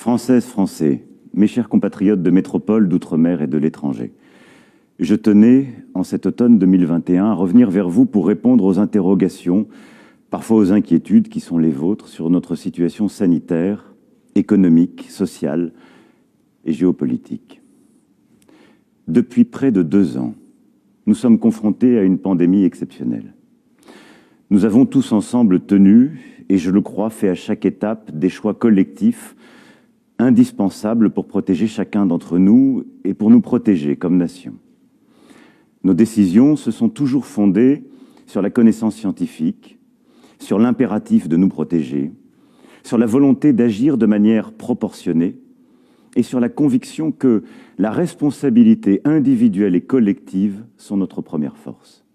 Françaises, Français, mes chers compatriotes de métropole, d'outre-mer et de l'étranger, je tenais, en cet automne 2021, à revenir vers vous pour répondre aux interrogations, parfois aux inquiétudes qui sont les vôtres sur notre situation sanitaire, économique, sociale et géopolitique. Depuis près de 2 ans, nous sommes confrontés à une pandémie exceptionnelle. Nous avons tous ensemble tenu, et je le crois, fait à chaque étape des choix collectifs indispensables pour protéger chacun d'entre nous et pour nous protéger comme nation. Nos décisions se sont toujours fondées sur la connaissance scientifique, sur l'impératif de nous protéger, sur la volonté d'agir de manière proportionnée et sur la conviction que la responsabilité individuelle et collective sont notre première force.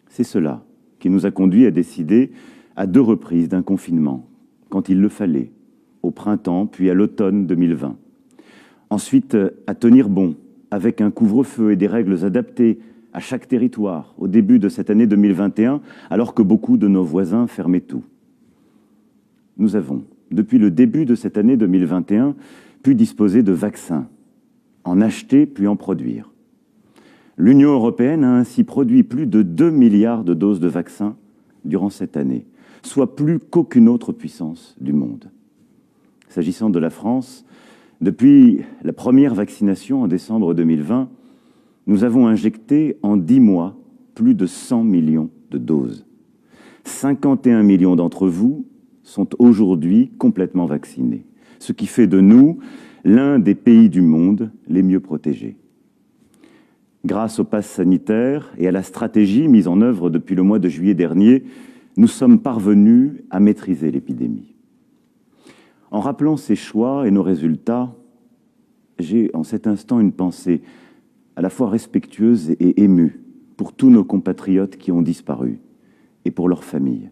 C'est cela qui nous a conduits à décider à 2 reprises d'un confinement, quand il le fallait, au printemps puis à l'automne 2020. Ensuite, à tenir bon avec un couvre-feu et des règles adaptées à chaque territoire au début de cette année 2021, alors que beaucoup de nos voisins fermaient tout. Nous avons, depuis le début de cette année 2021, pu disposer de vaccins, en acheter puis en produire. L'Union européenne a ainsi produit plus de 2 milliards de doses de vaccins durant cette année, soit plus qu'aucune autre puissance du monde. S'agissant de la France, depuis la première vaccination en décembre 2020, nous avons injecté en 10 mois plus de 100 millions de doses. 51 millions d'entre vous sont aujourd'hui complètement vaccinés, ce qui fait de nous l'un des pays du monde les mieux protégés. Grâce au pass sanitaire et à la stratégie mise en œuvre depuis le mois de juillet dernier, nous sommes parvenus à maîtriser l'épidémie. En rappelant ces choix et nos résultats, j'ai en cet instant une pensée à la fois respectueuse et émue pour tous nos compatriotes qui ont disparu et pour leurs familles.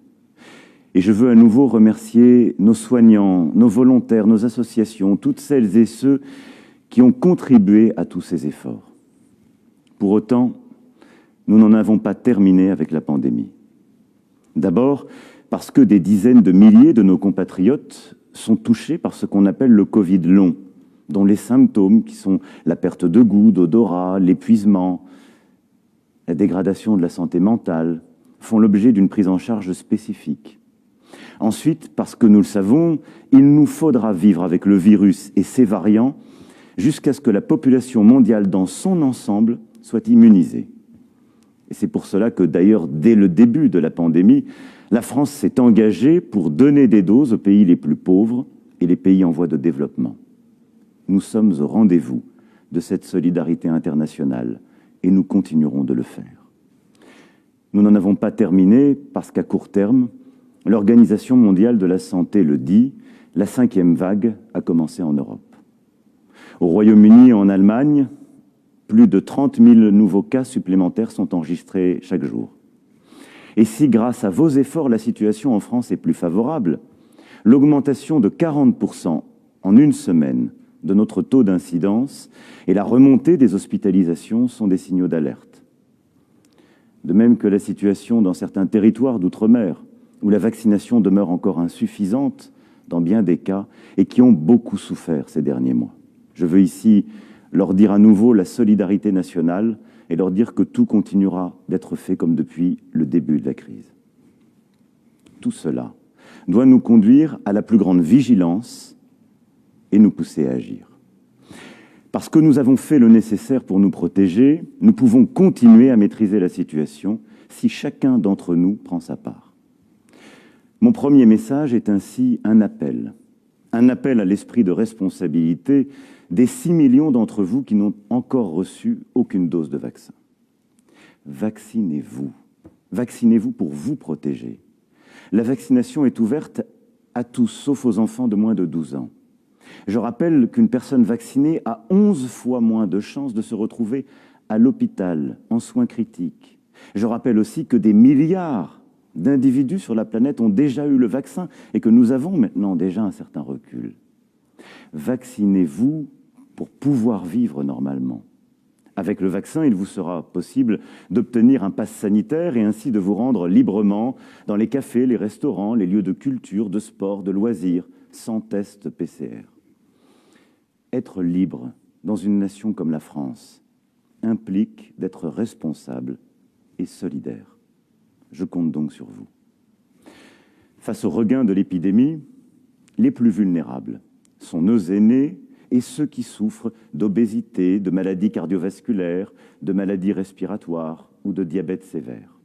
Et je veux à nouveau remercier nos soignants, nos volontaires, nos associations, toutes celles et ceux qui ont contribué à tous ces efforts. Pour autant, nous n'en avons pas terminé avec la pandémie. D'abord, parce que des dizaines de milliers de nos compatriotes sont touchés par ce qu'on appelle le Covid long, dont les symptômes, qui sont la perte de goût, d'odorat, l'épuisement, la dégradation de la santé mentale, font l'objet d'une prise en charge spécifique. Ensuite, parce que nous le savons, il nous faudra vivre avec le virus et ses variants jusqu'à ce que la population mondiale dans son ensemble soit immunisée. Et c'est pour cela que, d'ailleurs, dès le début de la pandémie, la France s'est engagée pour donner des doses aux pays les plus pauvres et les pays en voie de développement. Nous sommes au rendez-vous de cette solidarité internationale et nous continuerons de le faire. Nous n'en avons pas terminé parce qu'à court terme, l'Organisation mondiale de la santé le dit, la 5e vague a commencé en Europe. Au Royaume-Uni et en Allemagne, plus de 30 000 nouveaux cas supplémentaires sont enregistrés chaque jour. Et si, grâce à vos efforts, la situation en France est plus favorable, l'augmentation de 40% en une semaine de notre taux d'incidence et la remontée des hospitalisations sont des signaux d'alerte. De même que la situation dans certains territoires d'outre-mer, où la vaccination demeure encore insuffisante dans bien des cas et qui ont beaucoup souffert ces derniers mois. Je veux ici leur dire à nouveau la solidarité nationale et leur dire que tout continuera d'être fait comme depuis le début de la crise. Tout cela doit nous conduire à la plus grande vigilance et nous pousser à agir. Parce que nous avons fait le nécessaire pour nous protéger, nous pouvons continuer à maîtriser la situation si chacun d'entre nous prend sa part. Mon premier message est ainsi un appel à l'esprit de responsabilité des 6 millions d'entre vous qui n'ont encore reçu aucune dose de vaccin. Vaccinez-vous. Vaccinez-vous pour vous protéger. La vaccination est ouverte à tous, sauf aux enfants de moins de 12 ans. Je rappelle qu'une personne vaccinée a 11 fois moins de chances de se retrouver à l'hôpital, en soins critiques. Je rappelle aussi que des milliards d'individus sur la planète ont déjà eu le vaccin et que nous avons maintenant déjà un certain recul. Vaccinez-vous pour pouvoir vivre normalement. Avec le vaccin, il vous sera possible d'obtenir un pass sanitaire et ainsi de vous rendre librement dans les cafés, les restaurants, les lieux de culture, de sport, de loisirs, sans test PCR. Être libre dans une nation comme la France implique d'être responsable et solidaire. Je compte donc sur vous. Face au regain de l'épidémie, les plus vulnérables sont nos aînés et ceux qui souffrent d'obésité, de maladies cardiovasculaires, de maladies respiratoires ou de diabète sévère.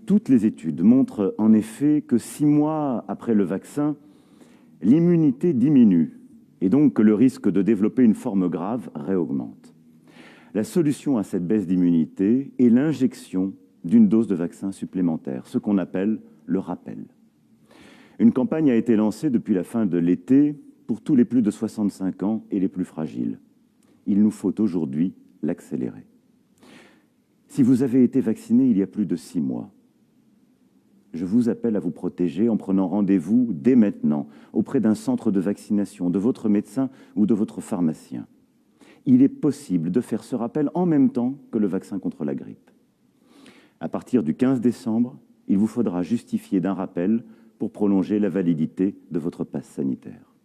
Toutes les études montrent en effet que 6 mois après le vaccin, l'immunité diminue et donc que le risque de développer une forme grave réaugmente. La solution à cette baisse d'immunité est l'injection d'une dose de vaccin supplémentaire, ce qu'on appelle le rappel. Une campagne a été lancée depuis la fin de l'été pour tous les plus de 65 ans et les plus fragiles. Il nous faut aujourd'hui l'accélérer. Si vous avez été vacciné il y a plus de 6 mois, je vous appelle à vous protéger en prenant rendez-vous dès maintenant auprès d'un centre de vaccination, de votre médecin ou de votre pharmacien. Il est possible de faire ce rappel en même temps que le vaccin contre la grippe. À partir du 15 décembre, il vous faudra justifier d'un rappel pour prolonger la validité de votre passe sanitaire.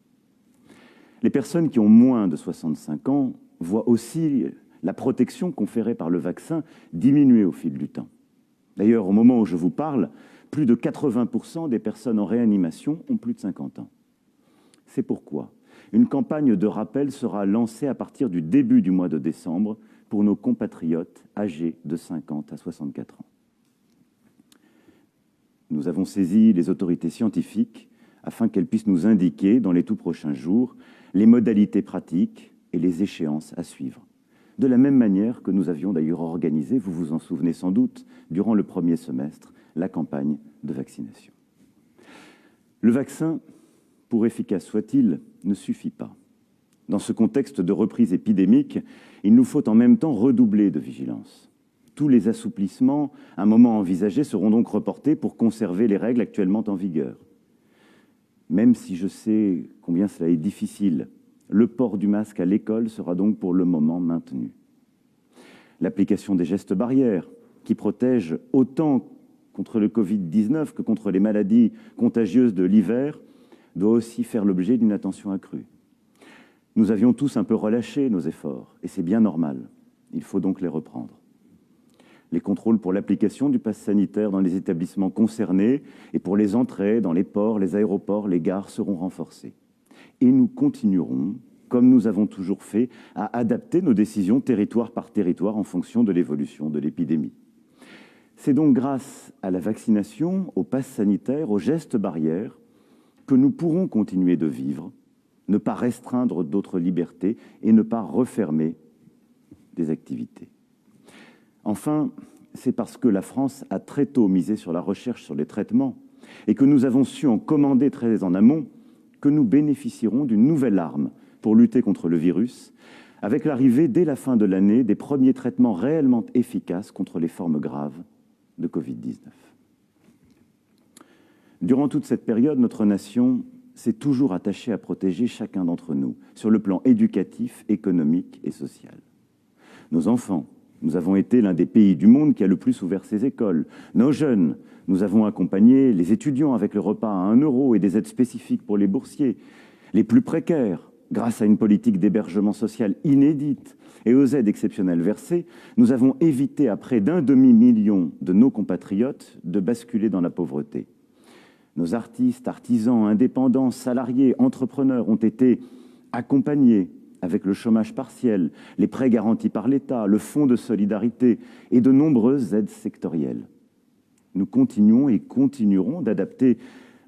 Les personnes qui ont moins de 65 ans voient aussi la protection conférée par le vaccin diminuer au fil du temps. D'ailleurs, au moment où je vous parle, plus de 80% des personnes en réanimation ont plus de 50 ans. C'est pourquoi une campagne de rappel sera lancée à partir du début du mois de décembre pour nos compatriotes âgés de 50 à 64 ans. Nous avons saisi les autorités scientifiques afin qu'elles puissent nous indiquer dans les tout prochains jours les modalités pratiques et les échéances à suivre. De la même manière que nous avions d'ailleurs organisé, vous vous en souvenez sans doute, durant le premier semestre, la campagne de vaccination. Le vaccin, pour efficace soit-il, ne suffit pas. Dans ce contexte de reprise épidémique, il nous faut en même temps redoubler de vigilance. Tous les assouplissements, à un moment envisagés, seront donc reportés pour conserver les règles actuellement en vigueur. Même si je sais combien cela est difficile, le port du masque à l'école sera donc pour le moment maintenu. L'application des gestes barrières, qui protègent autant contre le Covid-19 que contre les maladies contagieuses de l'hiver, doit aussi faire l'objet d'une attention accrue. Nous avions tous un peu relâché nos efforts, et c'est bien normal. Il faut donc les reprendre. Les contrôles pour l'application du pass sanitaire dans les établissements concernés et pour les entrées dans les ports, les aéroports, les gares seront renforcés. Et nous continuerons, comme nous avons toujours fait, à adapter nos décisions territoire par territoire en fonction de l'évolution de l'épidémie. C'est donc grâce à la vaccination, au pass sanitaire, aux gestes barrières, que nous pourrons continuer de vivre, ne pas restreindre d'autres libertés et ne pas refermer des activités. Enfin, c'est parce que la France a très tôt misé sur la recherche sur les traitements et que nous avons su en commander très en amont que nous bénéficierons d'une nouvelle arme pour lutter contre le virus, avec l'arrivée dès la fin de l'année des premiers traitements réellement efficaces contre les formes graves de Covid-19. Durant toute cette période, notre nation s'est toujours attachée à protéger chacun d'entre nous, sur le plan éducatif, économique et social. Nos enfants, nous avons été l'un des pays du monde qui a le plus ouvert ses écoles. Nos jeunes, nous avons accompagné les étudiants avec le repas à 1 € et des aides spécifiques pour les boursiers. Les plus précaires, grâce à une politique d'hébergement social inédite et aux aides exceptionnelles versées, nous avons évité à près d'1 demi-million de nos compatriotes de basculer dans la pauvreté. Nos artistes, artisans, indépendants, salariés, entrepreneurs ont été accompagnés avec le chômage partiel, les prêts garantis par l'État, le fonds de solidarité et de nombreuses aides sectorielles. Nous continuons et continuerons d'adapter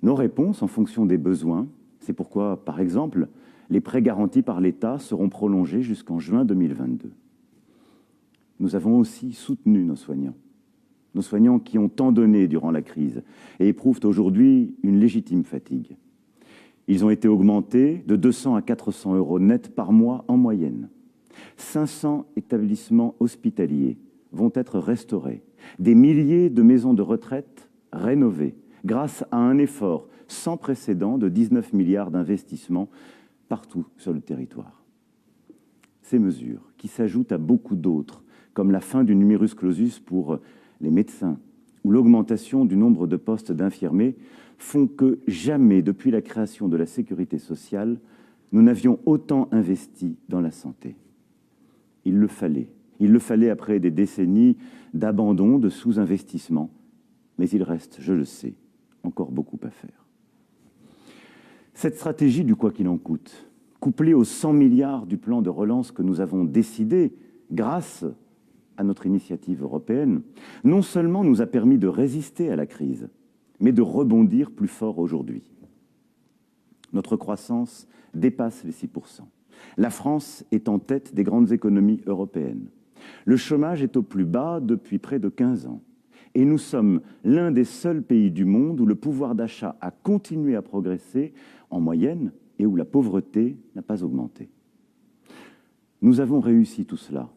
nos réponses en fonction des besoins. C'est pourquoi, par exemple, les prêts garantis par l'État seront prolongés jusqu'en juin 2022. Nous avons aussi soutenu nos soignants qui ont tant donné durant la crise et éprouvent aujourd'hui une légitime fatigue. Ils ont été augmentés de 200 à 400 € net par mois en moyenne. 500 établissements hospitaliers vont être restaurés. Des milliers de maisons de retraite rénovées grâce à un effort sans précédent de 19 milliards d'investissements partout sur le territoire. Ces mesures, qui s'ajoutent à beaucoup d'autres, comme la fin du numerus clausus pour les médecins ou l'augmentation du nombre de postes d'infirmiers, font que jamais, depuis la création de la sécurité sociale, nous n'avions autant investi dans la santé. Il le fallait. Il le fallait après des décennies d'abandon, de sous-investissement. Mais il reste, je le sais, encore beaucoup à faire. Cette stratégie du quoi qu'il en coûte, couplée aux 100 milliards du plan de relance que nous avons décidé grâce à notre initiative européenne, non seulement nous a permis de résister à la crise, mais de rebondir plus fort aujourd'hui. Notre croissance dépasse les 6%. La France est en tête des grandes économies européennes. Le chômage est au plus bas depuis près de 15 ans. Et nous sommes l'un des seuls pays du monde où le pouvoir d'achat a continué à progresser en moyenne et où la pauvreté n'a pas augmenté. Nous avons réussi tout cela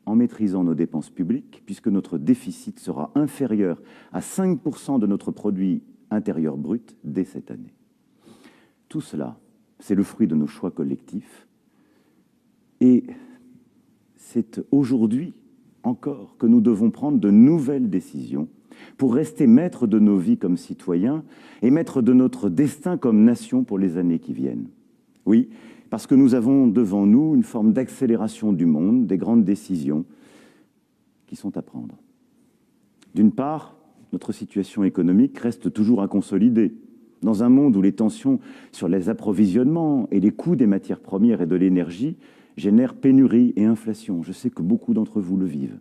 en maîtrisant nos dépenses publiques, puisque notre déficit sera inférieur à 5% de notre produit intérieur brut dès cette année. Tout cela, c'est le fruit de nos choix collectifs. Et c'est aujourd'hui encore que nous devons prendre de nouvelles décisions pour rester maîtres de nos vies comme citoyens et maîtres de notre destin comme nation pour les années qui viennent. Oui, parce que nous avons devant nous une forme d'accélération du monde, des grandes décisions qui sont à prendre. D'une part, notre situation économique reste toujours à consolider. Dans un monde où les tensions sur les approvisionnements et les coûts des matières premières et de l'énergie génèrent pénurie et inflation. Je sais que beaucoup d'entre vous le vivent.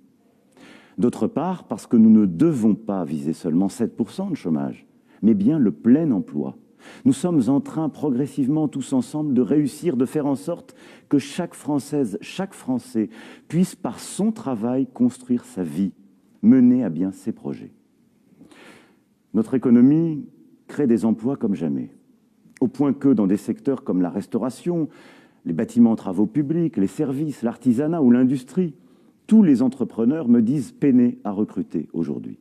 D'autre part, parce que nous ne devons pas viser seulement 7% de chômage, mais bien le plein emploi. Nous sommes en train progressivement tous ensemble de réussir, de faire en sorte que chaque Française, chaque Français puisse par son travail construire sa vie, mener à bien ses projets. Notre économie crée des emplois comme jamais, au point que dans des secteurs comme la restauration, les bâtiments, travaux publics, les services, l'artisanat ou l'industrie, tous les entrepreneurs me disent peiner à recruter aujourd'hui.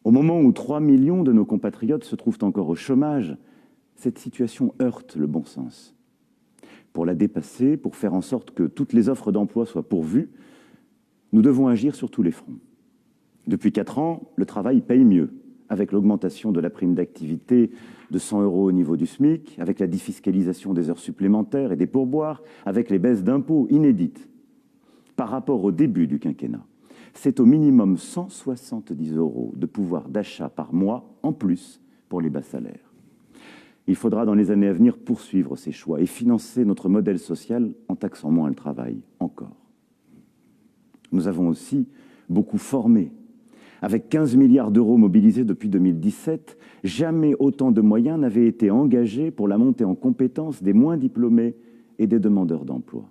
Au moment où 3 millions de nos compatriotes se trouvent encore au chômage, cette situation heurte le bon sens. Pour la dépasser, pour faire en sorte que toutes les offres d'emploi soient pourvues, nous devons agir sur tous les fronts. Depuis 4 ans, le travail paye mieux, avec l'augmentation de la prime d'activité de 100 € au niveau du SMIC, avec la défiscalisation des heures supplémentaires et des pourboires, avec les baisses d'impôts inédites. Par rapport au début du quinquennat, c'est au minimum 170 € de pouvoir d'achat par mois en plus pour les bas salaires. Il faudra dans les années à venir poursuivre ces choix et financer notre modèle social en taxant moins le travail, encore. Nous avons aussi beaucoup formé. Avec 15 milliards d'euros mobilisés depuis 2017, jamais autant de moyens n'avaient été engagés pour la montée en compétences des moins diplômés et des demandeurs d'emploi.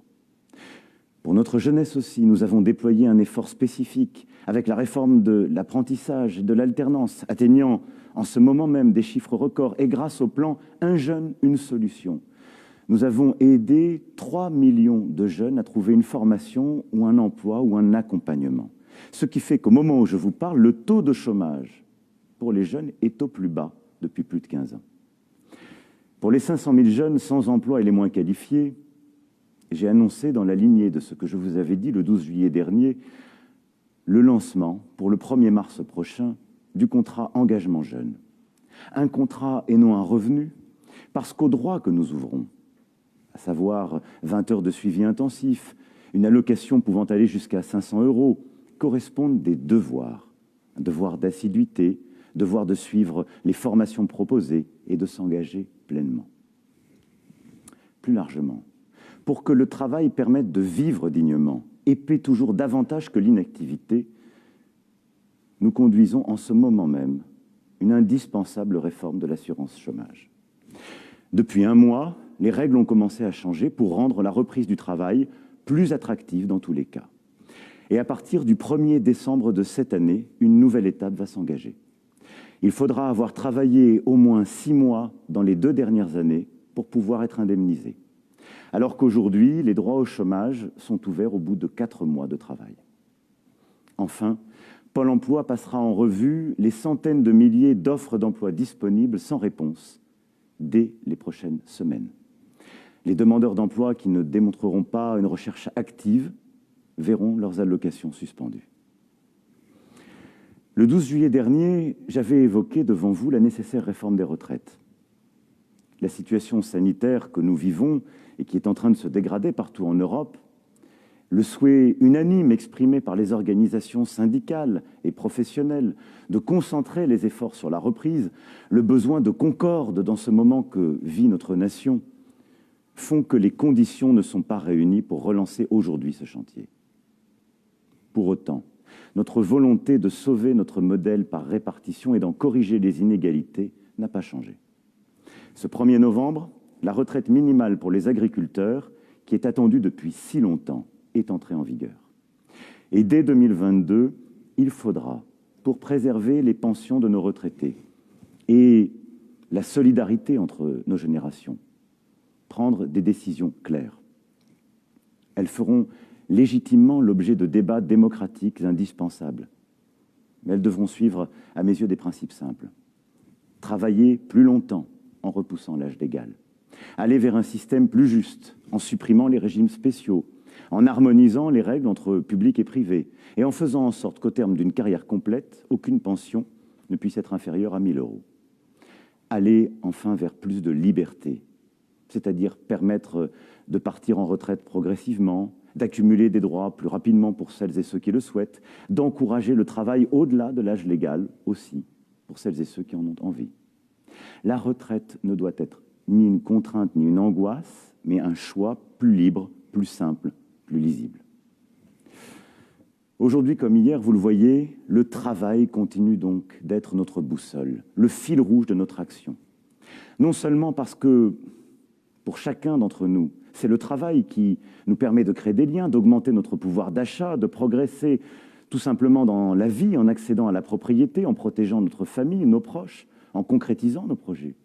Pour notre jeunesse aussi, nous avons déployé un effort spécifique avec la réforme de l'apprentissage et de l'alternance, atteignant en ce moment même des chiffres records et grâce au plan « Un jeune, une solution ». Nous avons aidé 3 millions de jeunes à trouver une formation ou un emploi ou un accompagnement. Ce qui fait qu'au moment où je vous parle, le taux de chômage pour les jeunes est au plus bas depuis plus de 15 ans. Pour les 500 000 jeunes sans emploi et les moins qualifiés, j'ai annoncé dans la lignée de ce que je vous avais dit le 12 juillet dernier, le lancement pour le 1er mars prochain du contrat engagement jeune. Un contrat et non un revenu, parce qu'aux droits que nous ouvrons, à savoir 20 heures de suivi intensif, une allocation pouvant aller jusqu'à 500 €, correspondent des devoirs. Un devoir d'assiduité, devoir de suivre les formations proposées et de s'engager pleinement. Plus largement, pour que le travail permette de vivre dignement et paie toujours davantage que l'inactivité, nous conduisons en ce moment même une indispensable réforme de l'assurance chômage. Depuis 1 mois, les règles ont commencé à changer pour rendre la reprise du travail plus attractive dans tous les cas. Et à partir du 1er décembre de cette année, une nouvelle étape va s'engager. Il faudra avoir travaillé au moins 6 mois dans les 2 dernières années pour pouvoir être indemnisé. Alors qu'aujourd'hui, les droits au chômage sont ouverts au bout de 4 mois de travail. Enfin, Pôle emploi passera en revue les centaines de milliers d'offres d'emploi disponibles sans réponse dès les prochaines semaines. Les demandeurs d'emploi qui ne démontreront pas une recherche active verront leurs allocations suspendues. Le 12 juillet dernier, j'avais évoqué devant vous la nécessaire réforme des retraites. la situation sanitaire que nous vivons et qui est en train de se dégrader partout en Europe, le souhait unanime exprimé par les organisations syndicales et professionnelles de concentrer les efforts sur la reprise, le besoin de concorde dans ce moment que vit notre nation, font que les conditions ne sont pas réunies pour relancer aujourd'hui ce chantier. Pour autant, notre volonté de sauver notre modèle par répartition et d'en corriger les inégalités n'a pas changé. Ce 1er novembre, la retraite minimale pour les agriculteurs, qui est attendue depuis si longtemps, est entrée en vigueur. Et dès 2022, il faudra, pour préserver les pensions de nos retraités et la solidarité entre nos générations, prendre des décisions claires. Elles feront légitimement l'objet de débats démocratiques indispensables. Mais elles devront suivre, à mes yeux, des principes simples. Travailler plus longtemps en repoussant l'âge légal. Aller vers un système plus juste en supprimant les régimes spéciaux, en harmonisant les règles entre public et privé et en faisant en sorte qu'au terme d'une carrière complète, aucune pension ne puisse être inférieure à 1 000 €. Aller enfin vers plus de liberté, c'est-à-dire permettre de partir en retraite progressivement, d'accumuler des droits plus rapidement pour celles et ceux qui le souhaitent, d'encourager le travail au-delà de l'âge légal aussi, pour celles et ceux qui en ont envie. La retraite ne doit être ni une contrainte ni une angoisse, mais un choix plus libre, plus simple, plus lisible. Aujourd'hui comme hier, vous le voyez, le travail continue donc d'être notre boussole, le fil rouge de notre action. Non seulement parce que, pour chacun d'entre nous, c'est le travail qui nous permet de créer des liens, d'augmenter notre pouvoir d'achat, de progresser tout simplement dans la vie, en accédant à la propriété, en protégeant notre famille, nos proches, en concrétisant nos projets.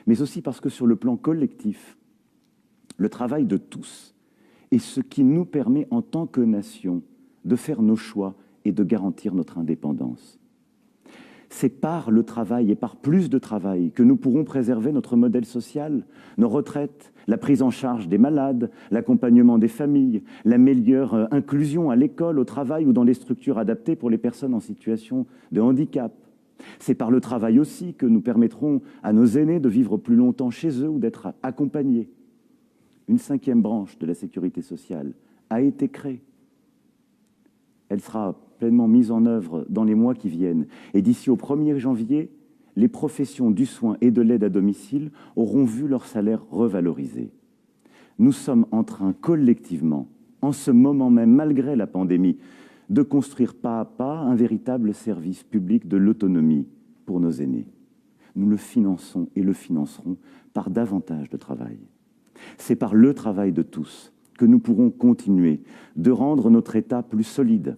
Mais aussi parce que sur le plan collectif, le travail de tous est ce qui nous permet en tant que nation de faire nos choix et de garantir notre indépendance. C'est par le travail et par plus de travail que nous pourrons préserver notre modèle social, nos retraites, la prise en charge des malades, l'accompagnement des familles, la meilleure inclusion à l'école, au travail ou dans les structures adaptées pour les personnes en situation de handicap. C'est par le travail aussi que nous permettrons à nos aînés de vivre plus longtemps chez eux ou d'être accompagnés. Une 5e branche de la sécurité sociale a été créée. Elle sera pleinement mise en œuvre dans les mois qui viennent. Et d'ici au 1er janvier, les professions du soin et de l'aide à domicile auront vu leur salaire revalorisé. Nous sommes en train collectivement, en ce moment même, malgré la pandémie, de construire pas à pas un véritable service public de l'autonomie pour nos aînés. Nous le finançons et le financerons par davantage de travail. C'est par le travail de tous que nous pourrons continuer de rendre notre État plus solide.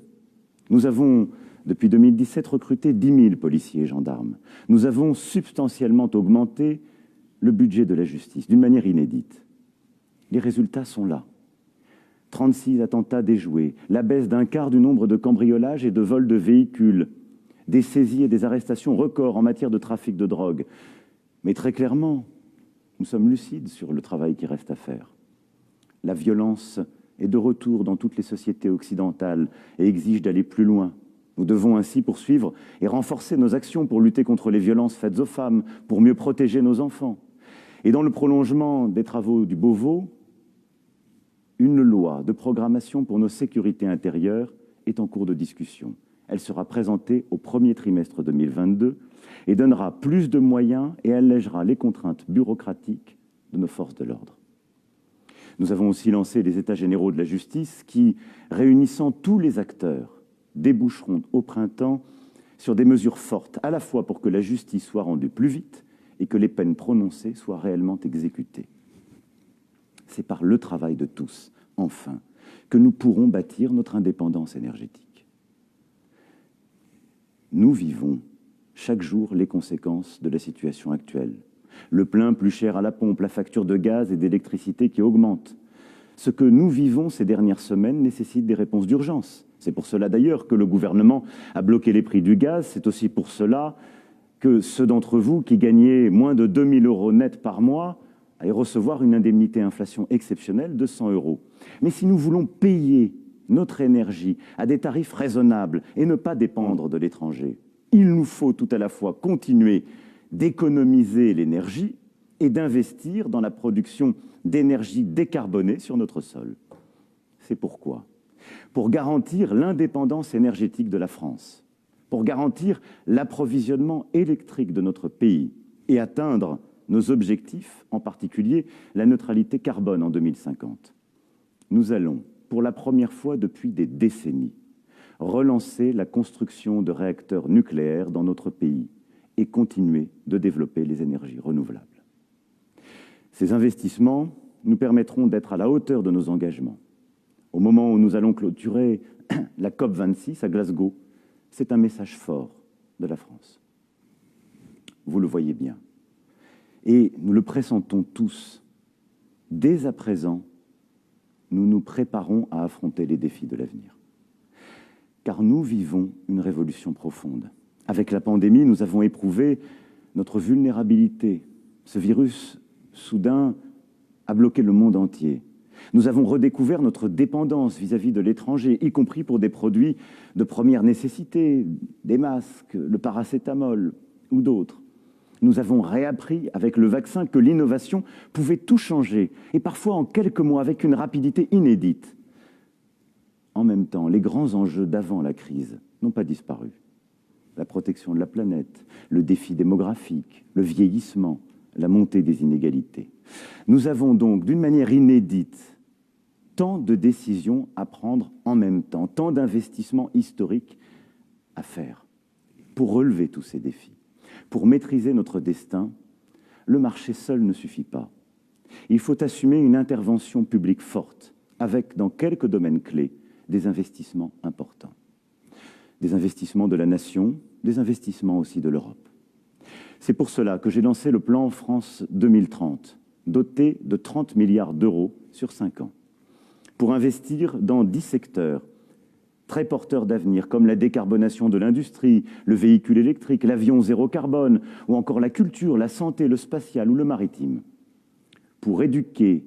Nous avons, depuis 2017, recruté 10 000 policiers et gendarmes. Nous avons substantiellement augmenté le budget de la justice, d'une manière inédite. Les résultats sont là. 36 attentats déjoués, la baisse d'un quart du nombre de cambriolages et de vols de véhicules, des saisies et des arrestations records en matière de trafic de drogue. Mais très clairement, nous sommes lucides sur le travail qui reste à faire. La violence est de retour dans toutes les sociétés occidentales et exige d'aller plus loin. Nous devons ainsi poursuivre et renforcer nos actions pour lutter contre les violences faites aux femmes, pour mieux protéger nos enfants. Et dans le prolongement des travaux du Beauvau, une loi de programmation pour nos sécurités intérieures est en cours de discussion. Elle sera présentée au 1er trimestre 2022 et donnera plus de moyens et allègera les contraintes bureaucratiques de nos forces de l'ordre. Nous avons aussi lancé les États généraux de la justice qui, réunissant tous les acteurs, déboucheront au printemps sur des mesures fortes, à la fois pour que la justice soit rendue plus vite et que les peines prononcées soient réellement exécutées. C'est par le travail de tous, enfin, que nous pourrons bâtir notre indépendance énergétique. Nous vivons chaque jour les conséquences de la situation actuelle. Le plein plus cher à la pompe, la facture de gaz et d'électricité qui augmente. Ce que nous vivons ces dernières semaines nécessite des réponses d'urgence. C'est pour cela d'ailleurs que le gouvernement a bloqué les prix du gaz. C'est aussi pour cela que ceux d'entre vous qui gagnaient moins de 2 000 € net par mois allaient recevoir une indemnité inflation exceptionnelle de 100 €. Mais si nous voulons payer notre énergie à des tarifs raisonnables et ne pas dépendre de l'étranger, il nous faut tout à la fois continuer d'économiser l'énergie et d'investir dans la production d'énergie décarbonée sur notre sol. C'est pourquoi, pour garantir l'indépendance énergétique de la France, pour garantir l'approvisionnement électrique de notre pays et atteindre nos objectifs, en particulier la neutralité carbone en 2050, nous allons, pour la première fois depuis des décennies, relancer la construction de réacteurs nucléaires dans notre pays et continuer de développer les énergies renouvelables. Ces investissements nous permettront d'être à la hauteur de nos engagements. Au moment où nous allons clôturer la COP26 à Glasgow, c'est un message fort de la France. Vous le voyez bien. Et nous le pressentons tous. Dès à présent, nous nous préparons à affronter les défis de l'avenir. Car nous vivons une révolution profonde. Avec la pandémie, nous avons éprouvé notre vulnérabilité. Ce virus, soudain, a bloqué le monde entier. Nous avons redécouvert notre dépendance vis-à-vis de l'étranger, y compris pour des produits de première nécessité, des masques, le paracétamol ou d'autres. Nous avons réappris avec le vaccin que l'innovation pouvait tout changer, et parfois en quelques mois avec une rapidité inédite. En même temps, les grands enjeux d'avant la crise n'ont pas disparu. La protection de la planète, le défi démographique, le vieillissement, la montée des inégalités. Nous avons donc, d'une manière inédite, tant de décisions à prendre en même temps, tant d'investissements historiques à faire pour relever tous ces défis. Pour maîtriser notre destin, le marché seul ne suffit pas. Il faut assumer une intervention publique forte, avec, dans quelques domaines clés, des investissements importants. Des investissements de la nation, des investissements aussi de l'Europe. C'est pour cela que j'ai lancé le plan France 2030, doté de 30 milliards d'euros sur 5 ans, pour investir dans 10 secteurs très porteurs d'avenir, comme la décarbonation de l'industrie, le véhicule électrique, l'avion zéro carbone, ou encore la culture, la santé, le spatial ou le maritime, pour éduquer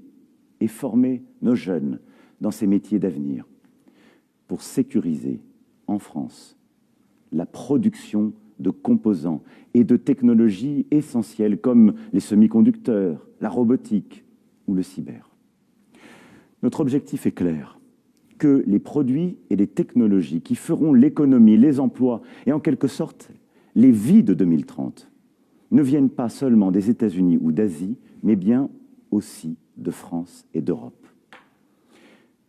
et former nos jeunes dans ces métiers d'avenir, pour sécuriser en France la production de composants et de technologies essentielles comme les semi-conducteurs, la robotique ou le cyber. Notre objectif est clair, que les produits et les technologies qui feront l'économie, les emplois et en quelque sorte les vies de 2030 ne viennent pas seulement des États-Unis ou d'Asie, mais bien aussi de France et d'Europe.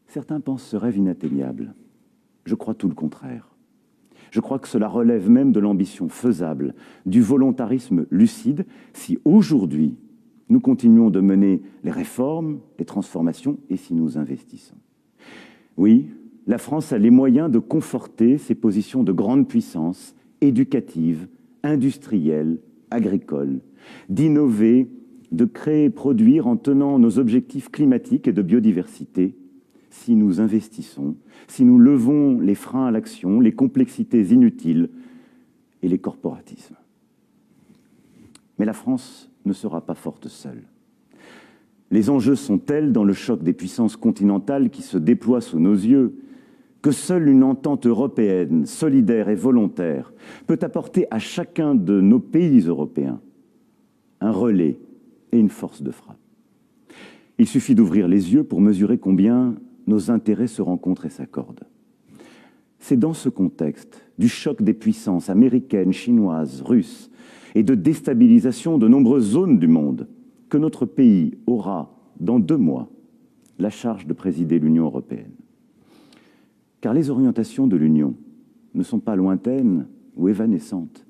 Certains pensent ce rêve inatteignable. Je crois tout le contraire. Je crois que cela relève même de l'ambition faisable, du volontarisme lucide, si aujourd'hui nous continuons de mener les réformes, les transformations et si nous investissons. Oui, la France a les moyens de conforter ses positions de grande puissance éducative, industrielle, agricole, d'innover, de créer et produire en tenant nos objectifs climatiques et de biodiversité, si nous investissons, si nous levons les freins à l'action, les complexités inutiles et les corporatismes. Mais la France ne sera pas forte seule. Les enjeux sont tels dans le choc des puissances continentales qui se déploient sous nos yeux que seule une entente européenne, solidaire et volontaire, peut apporter à chacun de nos pays européens un relais et une force de frappe. Il suffit d'ouvrir les yeux pour mesurer combien nos intérêts se rencontrent et s'accordent. C'est dans ce contexte du choc des puissances américaines, chinoises, russes et de déstabilisation de nombreuses zones du monde que notre pays aura, dans 2 mois, la charge de présider l'Union européenne. Car les orientations de l'Union ne sont pas lointaines ou évanescentes.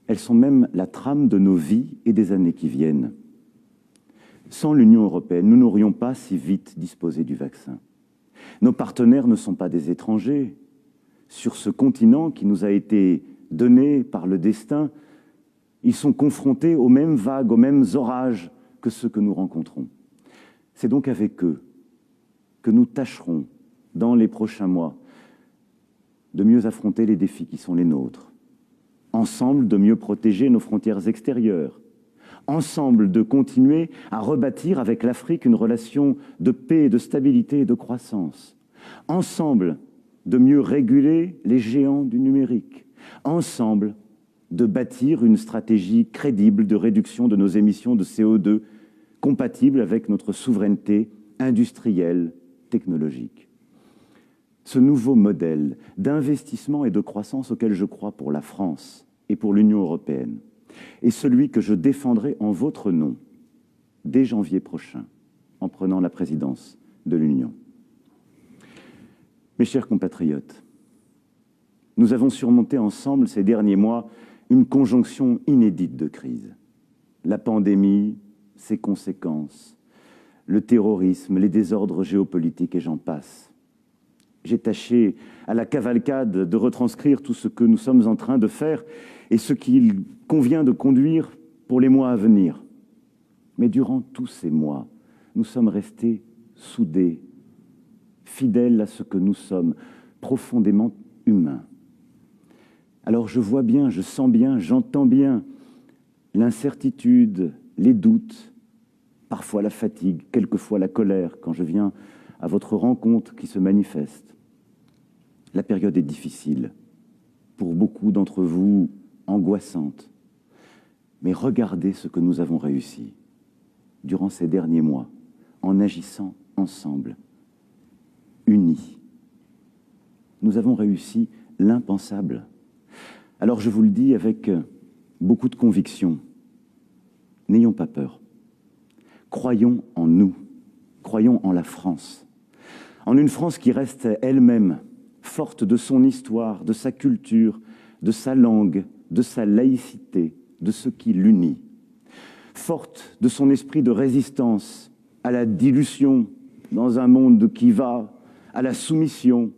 Elles sont même la trame de nos vies et des années qui viennent. Sans l'Union européenne, nous n'aurions pas si vite disposé du vaccin. Nos partenaires ne sont pas des étrangers. Sur ce continent qui nous a été donné par le destin, ils sont confrontés aux mêmes vagues, aux mêmes orages que ceux que nous rencontrons. C'est donc avec eux que nous tâcherons, dans les prochains mois, de mieux affronter les défis qui sont les nôtres. Ensemble, de mieux protéger nos frontières extérieures. Ensemble, de continuer à rebâtir avec l'Afrique une relation de paix, de stabilité et de croissance. Ensemble, de mieux réguler les géants du numérique. Ensemble, de bâtir une stratégie crédible de réduction de nos émissions de CO2 compatible avec notre souveraineté industrielle, technologique. Ce nouveau modèle d'investissement et de croissance auquel je crois pour la France et pour l'Union européenne est celui que je défendrai en votre nom dès janvier prochain, en prenant la présidence de l'Union. Mes chers compatriotes, nous avons surmonté ensemble ces derniers mois une conjonction inédite de crises. La pandémie, ses conséquences, le terrorisme, les désordres géopolitiques et j'en passe. J'ai tâché à la cavalcade de retranscrire tout ce que nous sommes en train de faire et ce qu'il convient de conduire pour les mois à venir. Mais durant tous ces mois, nous sommes restés soudés, fidèles à ce que nous sommes, profondément humains. Alors je vois bien, je sens bien, j'entends bien l'incertitude, les doutes, parfois la fatigue, quelquefois la colère quand je viens à votre rencontre qui se manifeste. La période est difficile, pour beaucoup d'entre vous angoissante. Mais regardez ce que nous avons réussi durant ces derniers mois, en agissant ensemble, unis. Nous avons réussi l'impensable. Alors je vous le dis avec beaucoup de conviction, n'ayons pas peur. Croyons en nous, croyons en la France, en une France qui reste elle-même forte de son histoire, de sa culture, de sa langue, de sa laïcité, de ce qui l'unit, forte de son esprit de résistance à la dilution dans un monde qui va, à la soumission,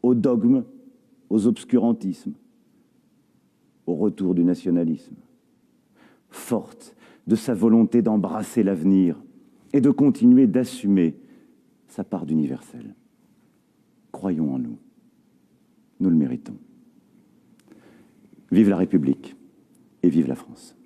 aux dogmes, aux obscurantismes, au retour du nationalisme, forte de sa volonté d'embrasser l'avenir et de continuer d'assumer sa part d'universel. Croyons en nous. Nous le méritons. Vive la République et vive la France.